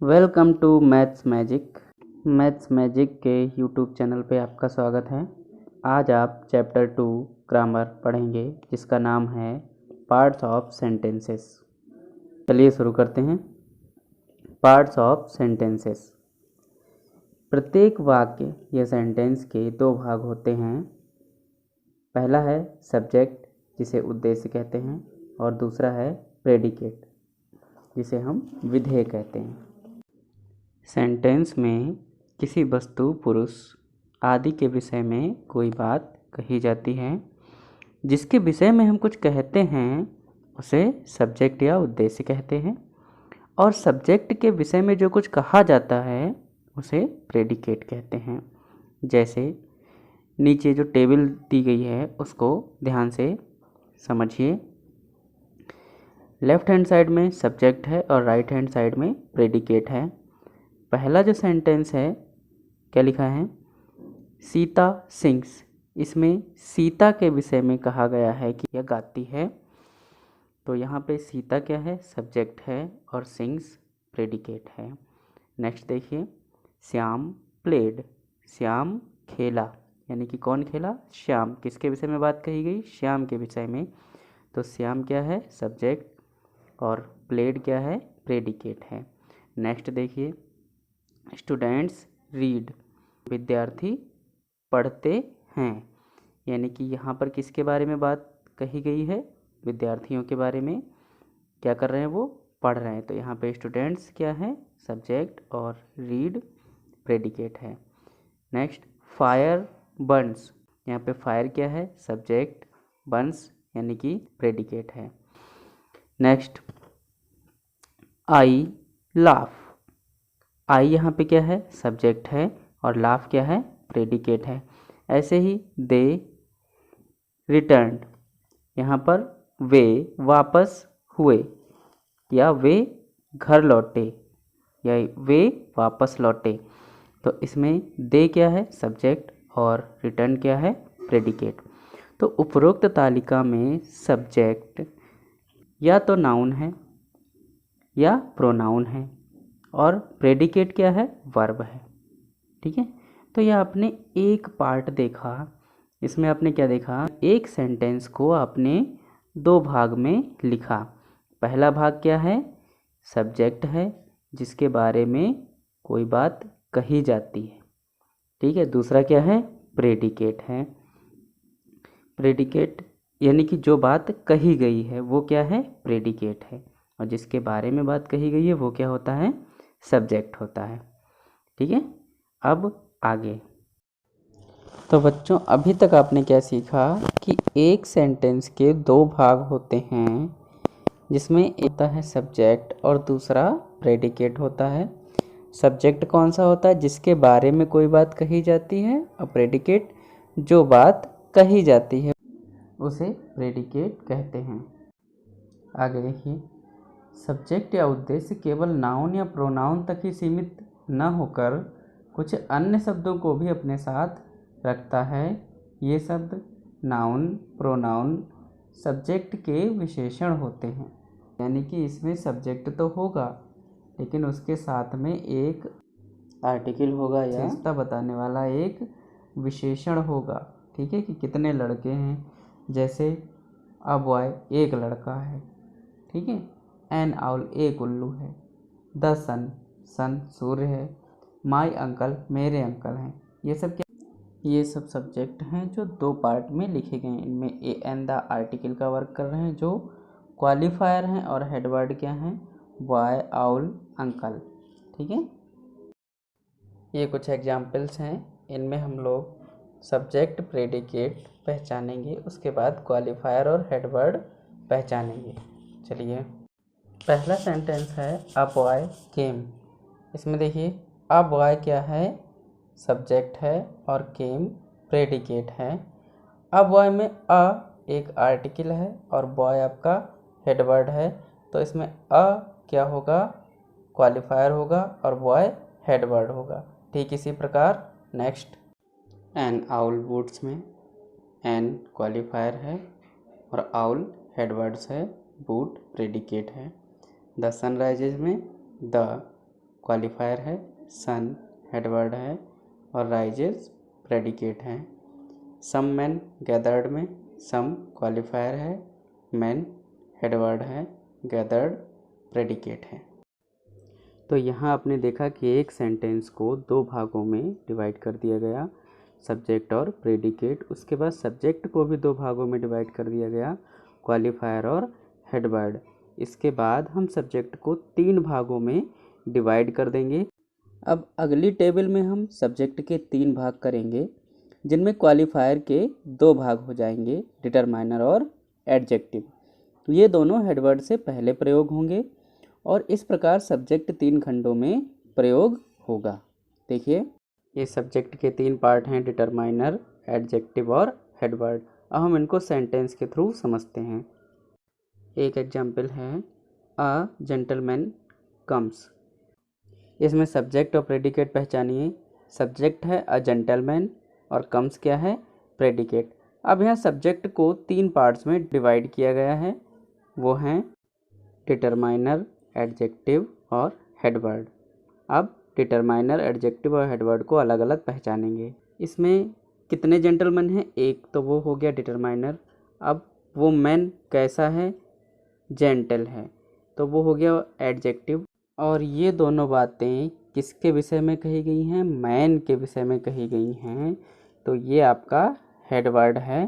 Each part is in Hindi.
वेलकम टू मैथ्स मैजिक के यूट्यूब चैनल पे आपका स्वागत है। आज आप चैप्टर 2 ग्रामर पढ़ेंगे जिसका नाम है पार्ट्स ऑफ सेंटेंसेस। चलिए शुरू करते हैं। Parts of sentences. प्रत्येक वाक्य या सेंटेंस के दो भाग होते हैं। पहला है सब्जेक्ट जिसे उद्देश्य कहते हैं और दूसरा है प्रेडिकेट जिसे हम विधेय कहते हैं। सेंटेंस में किसी वस्तु, पुरुष आदि के विषय में कोई बात कही जाती है। जिसके विषय में हम कुछ कहते हैं उसे सब्जेक्ट या उद्देश्य कहते हैं, और सब्जेक्ट के विषय में जो कुछ कहा जाता है उसे प्रेडिकेट कहते हैं। जैसे नीचे जो टेबल दी गई है उसको ध्यान से समझिए। लेफ्ट हैंड साइड में सब्जेक्ट है और राइट हैंड साइड में प्रेडिकेट है। पहला जो सेंटेंस है क्या लिखा है, सीता सिंग्स। इसमें सीता के विषय में कहा गया है कि यह गाती है, तो यहाँ पे सीता क्या है, सब्जेक्ट है और सिंग्स प्रेडिकेट है। नेक्स्ट देखिए, श्याम प्लेड। श्याम खेला, यानी कि कौन खेला, श्याम। किसके विषय में बात कही गई, श्याम के विषय में। तो श्याम क्या है, सब्जेक्ट, और प्लेड क्या है, प्रेडिकेट है। नेक्स्ट देखिए, स्टूडेंट्स रीड। विद्यार्थी पढ़ते हैं, यानी कि यहाँ पर किसके बारे में बात कही गई है, विद्यार्थियों के बारे में। क्या कर रहे हैं, वो पढ़ रहे हैं। तो यहाँ पे स्टूडेंट्स क्या है, सब्जेक्ट, और रीड प्रेडिकेट है। Next, fire Burns. यहाँ पे फायर क्या है, सब्जेक्ट, बर्न्स यानी कि प्रेडिकेट है। नेक्स्ट, आई लाफ। आई यहाँ पे क्या है, सब्जेक्ट है, और लाफ क्या है, प्रेडिकेट है। ऐसे ही दे रिटर्न्ड। यहाँ पर वे वापस हुए, या वे घर लौटे, या वे वापस लौटे। तो इसमें दे क्या है, सब्जेक्ट, और रिटर्न क्या है, प्रेडिकेट। तो उपरोक्त तालिका में सब्जेक्ट या तो नाउन है या प्रोनाउन है, और प्रेडिकेट क्या है, वर्ब है। ठीक है, तो यह आपने एक पार्ट देखा। इसमें आपने क्या देखा, एक सेंटेंस को आपने दो भाग में लिखा। पहला भाग क्या है, सब्जेक्ट है जिसके बारे में कोई बात कही जाती है। ठीक है, दूसरा क्या है, प्रेडिकेट है। प्रेडिकेट यानी कि जो बात कही गई है वो क्या है, प्रेडिकेट है, और जिसके बारे में बात कही गई है वो क्या होता है, सब्जेक्ट होता है। ठीक है, अब आगे। तो बच्चों अभी तक आपने क्या सीखा कि एक सेंटेंस के दो भाग होते हैं, जिसमें एक होता है सब्जेक्ट और दूसरा प्रेडिकेट होता है। सब्जेक्ट कौन सा होता है, जिसके बारे में कोई बात कही जाती है, और प्रेडिकेट जो बात कही जाती है उसे प्रेडिकेट कहते हैं। आगे देखिए, सब्जेक्ट या उद्देश्य केवल नाउन या प्रोनाउन तक ही सीमित न होकर कुछ अन्य शब्दों को भी अपने साथ रखता है। ये शब्द नाउन, प्रोनाउन, सब्जेक्ट के विशेषण होते हैं। यानी कि इसमें सब्जेक्ट तो होगा लेकिन उसके साथ में एक आर्टिकल होगा या विशेषता बताने वाला एक विशेषण होगा। ठीक है, कि कितने लड़के हैं, जैसे अ बॉय एक लड़का है। ठीक है, एन आउल एक उल्लू है। द सन, सन सूर्य है। माई अंकल मेरे अंकल हैं। ये सब क्या, ये सब सब्जेक्ट हैं जो दो पार्ट में लिखे गए हैं। इनमें ए एन द आर्टिकल का वर्क कर रहे हैं जो क्वालिफायर हैं, और हेडवर्ड क्या हैं, बॉय आउल अंकल। ठीक है, ये कुछ एग्जाम्पल्स हैं। इनमें हम लोग सब्जेक्ट प्रेडिकेट पहचानेंगे, उसके बाद क्वालिफायर और हेडवर्ड पहचानेंगे। चलिए, पहला सेंटेंस है अ बॉय केम। इसमें देखिए, अ बॉय क्या है, सब्जेक्ट है, और केम प्रेडिकेट है। अ बॉय में अ एक आर्टिकल है और बॉय आपका हेडवर्ड है, तो इसमें अ क्या होगा, क्वालिफायर होगा, और बॉय हेडवर्ड होगा। ठीक इसी प्रकार नेक्स्ट, एन आउल वुड्स में एन क्वालिफायर है और आउल हेडवर्ड्स है, बूट प्रेडिकेट है। द सनराइजेज में द क्वालिफायर है, सन हेडवर्ड है और राइजेस प्रेडिकेट है। सम मैन गैदर्ड में सम क्वालिफायर है, मैन हेडवर्ड है, गैदर्ड प्रेडिकेट है। तो यहाँ आपने देखा कि एक सेंटेंस को दो भागों में डिवाइड कर दिया गया, सब्जेक्ट और प्रेडिकेट। उसके बाद सब्जेक्ट को भी दो भागों में डिवाइड कर दिया गया, क्वालिफायर और हेडवर्ड। इसके बाद हम सब्जेक्ट को तीन भागों में डिवाइड कर देंगे। अब अगली टेबल में हम सब्जेक्ट के तीन भाग करेंगे, जिनमें क्वालिफायर के दो भाग हो जाएंगे, डिटरमाइनर और एडजेक्टिव। तो ये दोनों हेडवर्ड से पहले प्रयोग होंगे और इस प्रकार सब्जेक्ट तीन खंडों में प्रयोग होगा। देखिए, ये सब्जेक्ट के तीन पार्ट हैं, डिटरमाइनर, एडजेक्टिव और हेडवर्ड। अब हम इनको सेंटेंस के थ्रू समझते हैं। एक एग्जाम्पल है, अ जेंटलमैन कम्स। इसमें सब्जेक्ट और प्रेडिकेट पहचानिए। सब्जेक्ट है अ जेंटलमैन और कम्स क्या है, प्रेडिकेट। अब यहाँ सब्जेक्ट को तीन पार्ट्स में डिवाइड किया गया है, वो हैं डिटरमाइनर, एडजेक्टिव और हेडवर्ड। अब डिटरमाइनर, एडजेक्टिव और हेडवर्ड को अलग अलग पहचानेंगे। इसमें कितने जेंटलमैन हैं, एक, तो वो हो गया डिटरमाइनर। अब वो मैन कैसा है, जेंटल है, तो वो हो गया एडजेक्टिव। और ये दोनों बातें किसके विषय में कही गई हैं, मैन के विषय में कही गई हैं, तो ये आपका हेडवर्ड है।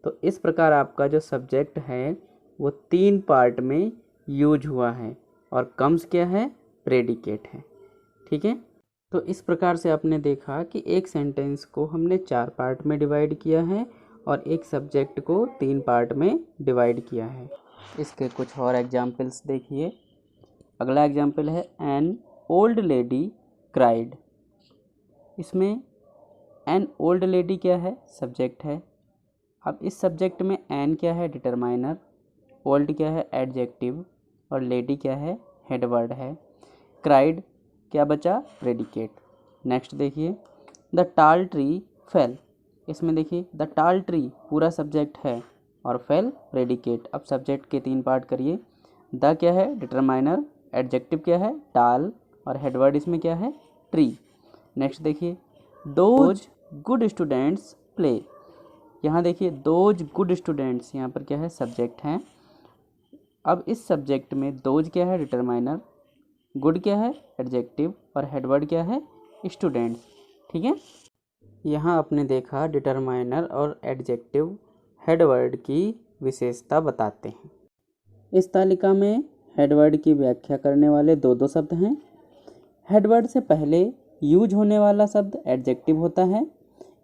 तो इस प्रकार आपका जो सब्जेक्ट है वो तीन पार्ट में यूज हुआ है और कम्स क्या है, प्रेडिकेट है। ठीक है, तो इस प्रकार से आपने देखा कि एक सेंटेंस को हमने चार पार्ट में डिवाइड किया है और एक सब्जेक्ट को तीन पार्ट में डिवाइड किया है। इसके कुछ और एग्जाम्पल्स देखिए। अगला एग्जाम्पल है, एन ओल्ड लेडी क्राइड। इसमें एन ओल्ड लेडी क्या है, सब्जेक्ट है। अब इस सब्जेक्ट में एन क्या है, डिटरमाइनर, ओल्ड क्या है, एडजेक्टिव और लेडी क्या है, हेडवर्ड है। क्राइड क्या बचा, प्रेडिकेट। नेक्स्ट देखिए, द टाल ट्री फेल। इसमें देखिए द टाल ट्री पूरा सब्जेक्ट है और फेल प्रेडिकेट। अब सब्जेक्ट के तीन पार्ट करिए। द क्या है, डिटरमाइनर, एडजेक्टिव क्या है, टाल और हेडवर्ड इसमें क्या है, ट्री। नेक्स्ट देखिए, दोज गुड स्टूडेंट्स प्ले। यहाँ देखिए दोज गुड स्टूडेंट्स, यहाँ पर क्या है, सब्जेक्ट हैं। अब इस सब्जेक्ट में दोज क्या है, डिटरमाइनर, गुड क्या है, एडजेक्टिव और हेडवर्ड क्या है, स्टूडेंट्स। ठीक है, यहाँ आपने देखा डिटरमाइनर और एडजेक्टिव हेडवर्ड की विशेषता बताते हैं। इस तालिका में हेडवर्ड की व्याख्या करने वाले दो दो शब्द हैं। हेडवर्ड से पहले यूज होने वाला शब्द एडजेक्टिव होता है।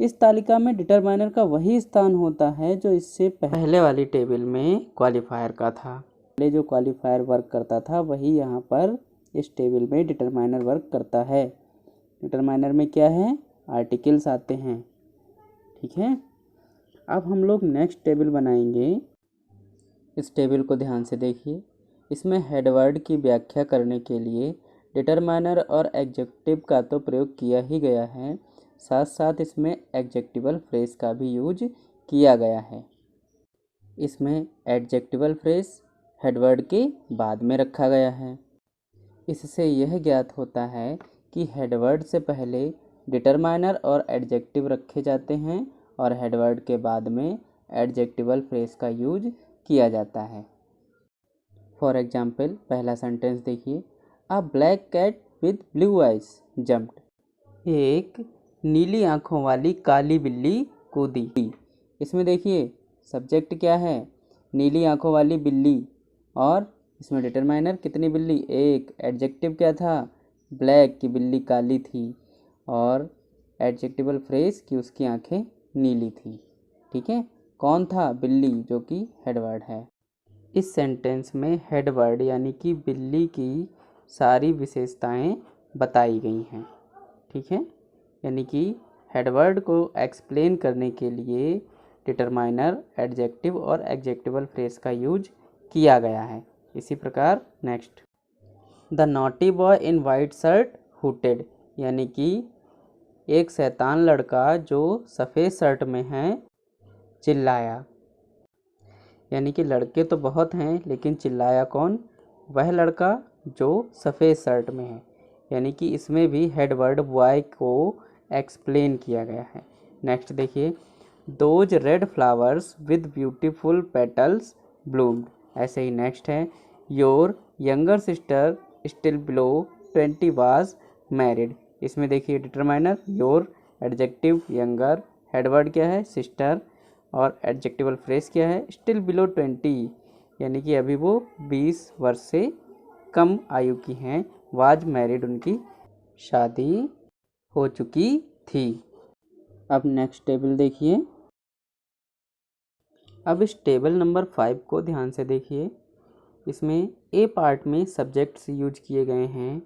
इस तालिका में डिटरमाइनर का वही स्थान होता है जो इससे पहले वाली टेबल में क्वालिफायर का था। पहले जो क्वालिफायर वर्क करता था वही यहाँ पर इस टेबल में डिटरमाइनर वर्क करता है। डिटरमाइनर में क्या है, आर्टिकल्स आते हैं। ठीक है, अब हम लोग नेक्स्ट टेबल बनाएंगे। इस टेबल को ध्यान से देखिए। इसमें हेडवर्ड की व्याख्या करने के लिए डिटरमाइनर और एडजेक्टिव का तो प्रयोग किया ही गया है, साथ साथ इसमें एडजेक्टिवल फ्रेज का भी यूज किया गया है। इसमें एडजेक्टिवल फ्रेज हेडवर्ड के बाद में रखा गया है। इससे यह ज्ञात होता है कि हेडवर्ड से पहले डिटरमाइनर और एडजेक्टिव रखे जाते हैं और हेडवर्ड के बाद में एडजेक्टिवल फ्रेज का यूज किया जाता है। फॉर एग्जाम्पल, पहला सेंटेंस देखिए, a black cat with blue eyes jumped. एक नीली आँखों वाली काली बिल्ली कूदी। इसमें देखिए सब्जेक्ट क्या है, नीली आँखों वाली बिल्ली, और इसमें डिटरमाइनर कितनी बिल्ली, एक। एडजेक्टिव क्या था, ब्लैक की बिल्ली काली थी, और एडजेक्टिवल फ्रेज कि उसकी आँखें नीली थी। ठीक है, कौन था, बिल्ली, जो कि हेडवर्ड है। इस सेंटेंस में हेडवर्ड यानी कि बिल्ली की सारी विशेषताएं बताई गई हैं। ठीक है, यानी कि हेडवर्ड को एक्सप्लेन करने के लिए डिटरमाइनर, एडजेक्टिव और एडजेक्टिवल फ्रेज का यूज किया गया है। इसी प्रकार next, the naughty boy in white shirt hooted, यानी कि एक शैतान लड़का जो सफ़ेद शर्ट में है चिल्लाया। यानी कि लड़के तो बहुत हैं लेकिन चिल्लाया कौन, वह लड़का जो सफ़ेद शर्ट में है। यानी कि इसमें भी हेड वर्ड बॉय को एक्सप्लेन किया गया है। नेक्स्ट देखिए, those red flowers with beautiful petals bloomed. ऐसे ही नेक्स्ट है, your younger sister still below 20 was married. इसमें देखिए determiner your, adjective younger, headword क्या है सिस्टर, और एडजेक्टिवल फ्रेज क्या है स्टिल बिलो 20, यानी कि अभी वो 20 वर्ष से कम आयु की हैं। वाज मैरिड, उनकी शादी हो चुकी थी। अब नेक्स्ट टेबल देखिए। अब इस टेबल नंबर 5 को ध्यान से देखिए। इसमें ए पार्ट में सब्जेक्ट्स यूज किए गए हैं,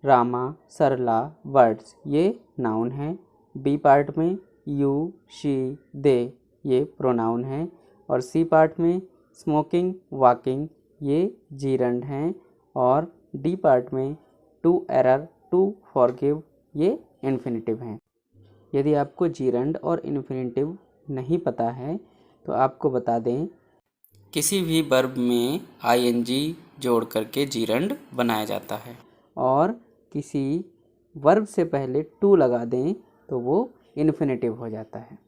रामा, सरला, वर्ड्स, ये नाउन हैं। बी पार्ट में यू, शी, दे, ये प्रोनाउन हैं। और सी पार्ट में स्मोकिंग, वॉकिंग, ये जीरंड हैं। और डी पार्ट में टू एरर, टू फॉरगिव, ये इन्फिनिटिव हैं। यदि आपको जीरंड और इन्फिनिटिव नहीं पता है तो आपको बता दें, किसी भी वर्ब में आईएनजी जोड़ करके जीरंड बनाया जाता है, और किसी वर्ब से पहले टू लगा दें तो वो इन्फिनिटिव हो जाता है।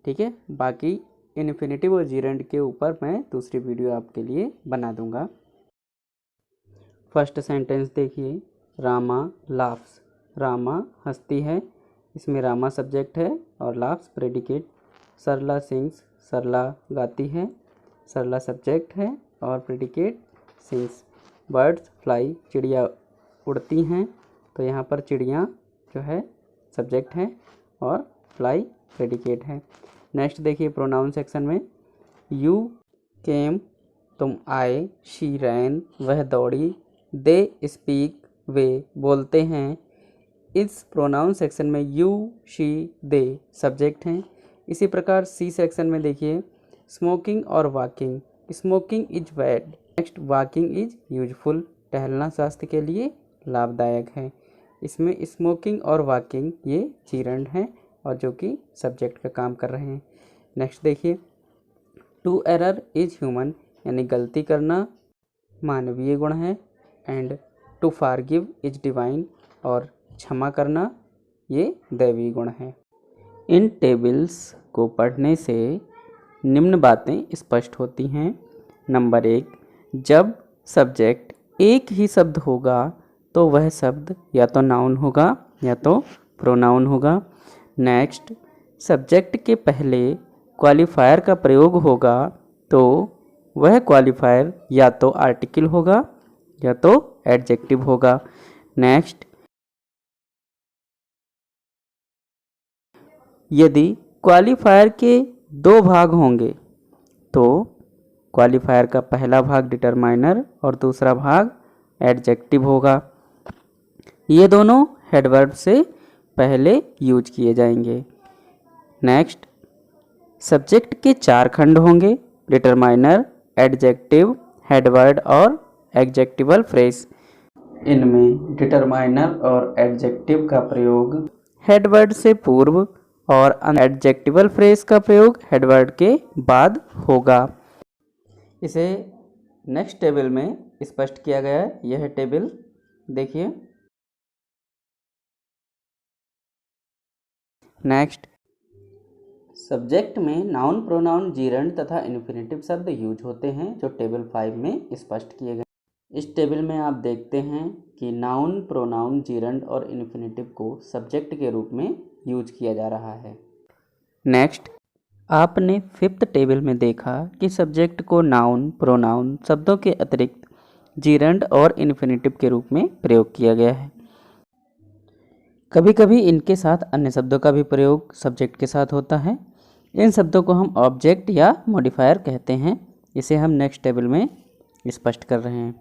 ठीक है, बाकी इन्फिनिटिव और जीरंड के ऊपर मैं दूसरी वीडियो आपके लिए बना दूंगा। फर्स्ट सेंटेंस देखिए, रामा लाफ्स। रामा हंसती है, इसमें रामा सब्जेक्ट है और लाफ्स प्रेडिकेट। सरला सिंग्स, सरला गाती है, सरला सब्जेक्ट है और प्रेडिकेट सिंग्स। बर्ड्स फ्लाई, चिड़िया उड़ती हैं, तो यहाँ पर चिड़िया जो है सब्जेक्ट है और फ्लाई प्रेडिकेट है। नेक्स्ट देखिए प्रोनाउन सेक्शन में, यू केम, तुम आए, शी रैन, वह दौड़ी, दे स्पीक, वे बोलते हैं। इस प्रोनाउन सेक्शन में यू, शी, दे सब्जेक्ट हैं। इसी प्रकार सी सेक्शन में देखिए, स्मोकिंग और walking. Smoking is bad, next walking is useful, टहलना स्वास्थ्य के लिए लाभदायक है। इसमें स्मोकिंग और वॉकिंग ये जीरंड हैं और जो कि सब्जेक्ट का काम कर रहे हैं। नेक्स्ट देखिए, टू एरर इज ह्यूमन, यानी गलती करना मानवीय गुण है। And to forgive is divine, और क्षमा करना ये दैवी गुण है। इन टेबल्स को पढ़ने से निम्न बातें स्पष्ट होती हैं। नंबर 1, जब सब्जेक्ट एक ही शब्द होगा तो वह शब्द या तो नाउन होगा या तो प्रोनाउन होगा। नेक्स्ट, सब्जेक्ट के पहले क्वालिफायर का प्रयोग होगा तो वह क्वालिफायर या तो आर्टिकल होगा या तो एडजेक्टिव होगा। नेक्स्ट, यदि क्वालिफायर के दो भाग होंगे तो क्वालिफायर का पहला भाग डिटरमाइनर और दूसरा भाग एडजेक्टिव होगा। ये दोनों हेडवर्ब से पहले यूज किए जाएंगे। नेक्स्ट, सब्जेक्ट के 4 खंड होंगे, डिटरमाइनर, एडजेक्टिव, हेडवर्ड और एडजेक्टिवल फ्रेज। इनमें डिटरमाइनर और एडजेक्टिव का प्रयोग हेडवर्ड से पूर्व और एडजेक्टिवल फ्रेज का प्रयोग हेडवर्ड के बाद होगा। इसे नेक्स्ट टेबल में स्पष्ट किया गया है। यह टेबल देखिए। नेक्स्ट, सब्जेक्ट में नाउन, प्रोनाउन, जीरंड तथा इन्फिनिटिव शब्द यूज होते हैं जो टेबल 5 में स्पष्ट किए गए। इस टेबल में आप देखते हैं कि नाउन, प्रोनाउन, जीरंड और इन्फिनिटिव को सब्जेक्ट के रूप में यूज किया जा रहा है। नेक्स्ट, आपने 5th टेबल में देखा कि सब्जेक्ट को नाउन, प्रोनाउन शब्दों के अतिरिक्त जीरंड और इन्फिनिटिव के रूप में प्रयोग किया गया है। कभी कभी इनके साथ अन्य शब्दों का भी प्रयोग सब्जेक्ट के साथ होता है। इन शब्दों को हम ऑब्जेक्ट या मॉडिफायर कहते हैं। इसे हम नेक्स्ट टेबल में स्पष्ट कर रहे हैं।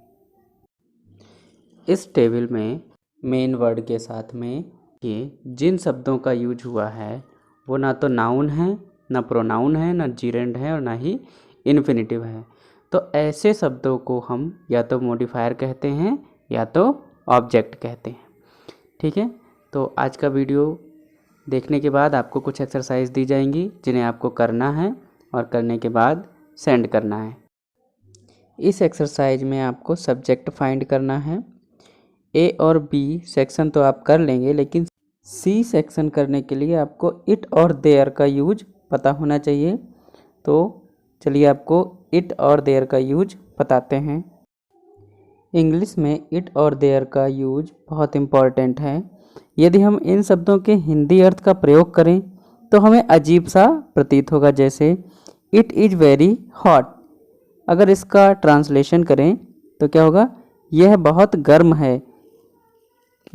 इस टेबल में मेन वर्ड के साथ में ये जिन शब्दों का यूज हुआ है वो ना तो नाउन है, ना प्रोनाउन है, ना जीरेंड है और ना ही इन्फिनिटिव है। तो ऐसे शब्दों को हम या तो मॉडिफायर कहते हैं या तो ऑब्जेक्ट कहते हैं। ठीक है, तो आज का वीडियो देखने के बाद आपको कुछ एक्सरसाइज दी जाएंगी जिन्हें आपको करना है और करने के बाद सेंड करना है। इस एक्सरसाइज में आपको सब्जेक्ट फाइंड करना है। ए और बी सेक्शन तो आप कर लेंगे, लेकिन सी सेक्शन करने के लिए आपको इट और देयर का यूज पता होना चाहिए। तो चलिए आपको इट और देयर का यूज बताते हैं। इंग्लिश में इट और देयर का यूज बहुत इम्पॉर्टेंट है। यदि हम इन शब्दों के हिंदी अर्थ का प्रयोग करें तो हमें अजीब सा प्रतीत होगा, जैसे इट इज़ वेरी हॉट। अगर इसका ट्रांसलेशन करें तो क्या होगा, यह बहुत गर्म है।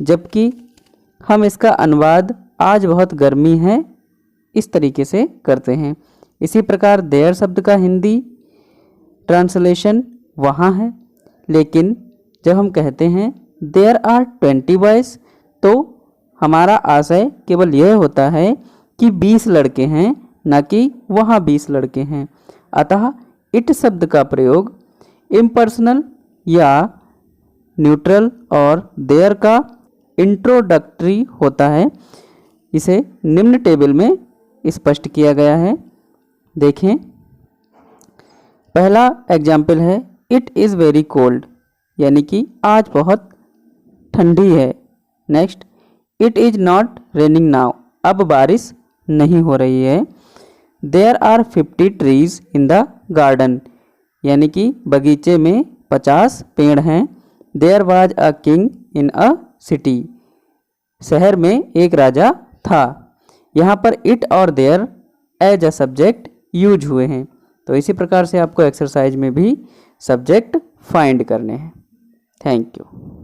जबकि हम इसका अनुवाद आज बहुत गर्मी है इस तरीके से करते हैं। इसी प्रकार देयर शब्द का हिंदी ट्रांसलेशन वहाँ है, लेकिन जब हम कहते हैं देयर आर 20 बॉयज़ तो हमारा आशय केवल यह होता है कि 20 लड़के हैं, न कि वहाँ 20 लड़के हैं। अतः इट शब्द का प्रयोग इम्पर्सनल या न्यूट्रल और देयर का इंट्रोडक्टरी होता है। इसे निम्न टेबल में स्पष्ट किया गया है, देखें। पहला एग्जाम्पल है इट इज़ वेरी कोल्ड, यानी कि आज बहुत ठंडी है। Next, it is not raining now, अब बारिश नहीं हो रही है। There are 50 trees in the garden, यानी कि बगीचे में 50 पेड़ हैं। There was a king in a city, शहर में एक राजा था। यहाँ पर इट और there as a subject use हुए हैं। तो इसी प्रकार से आपको एक्सरसाइज में भी सब्जेक्ट फाइंड करने हैं। Thank you.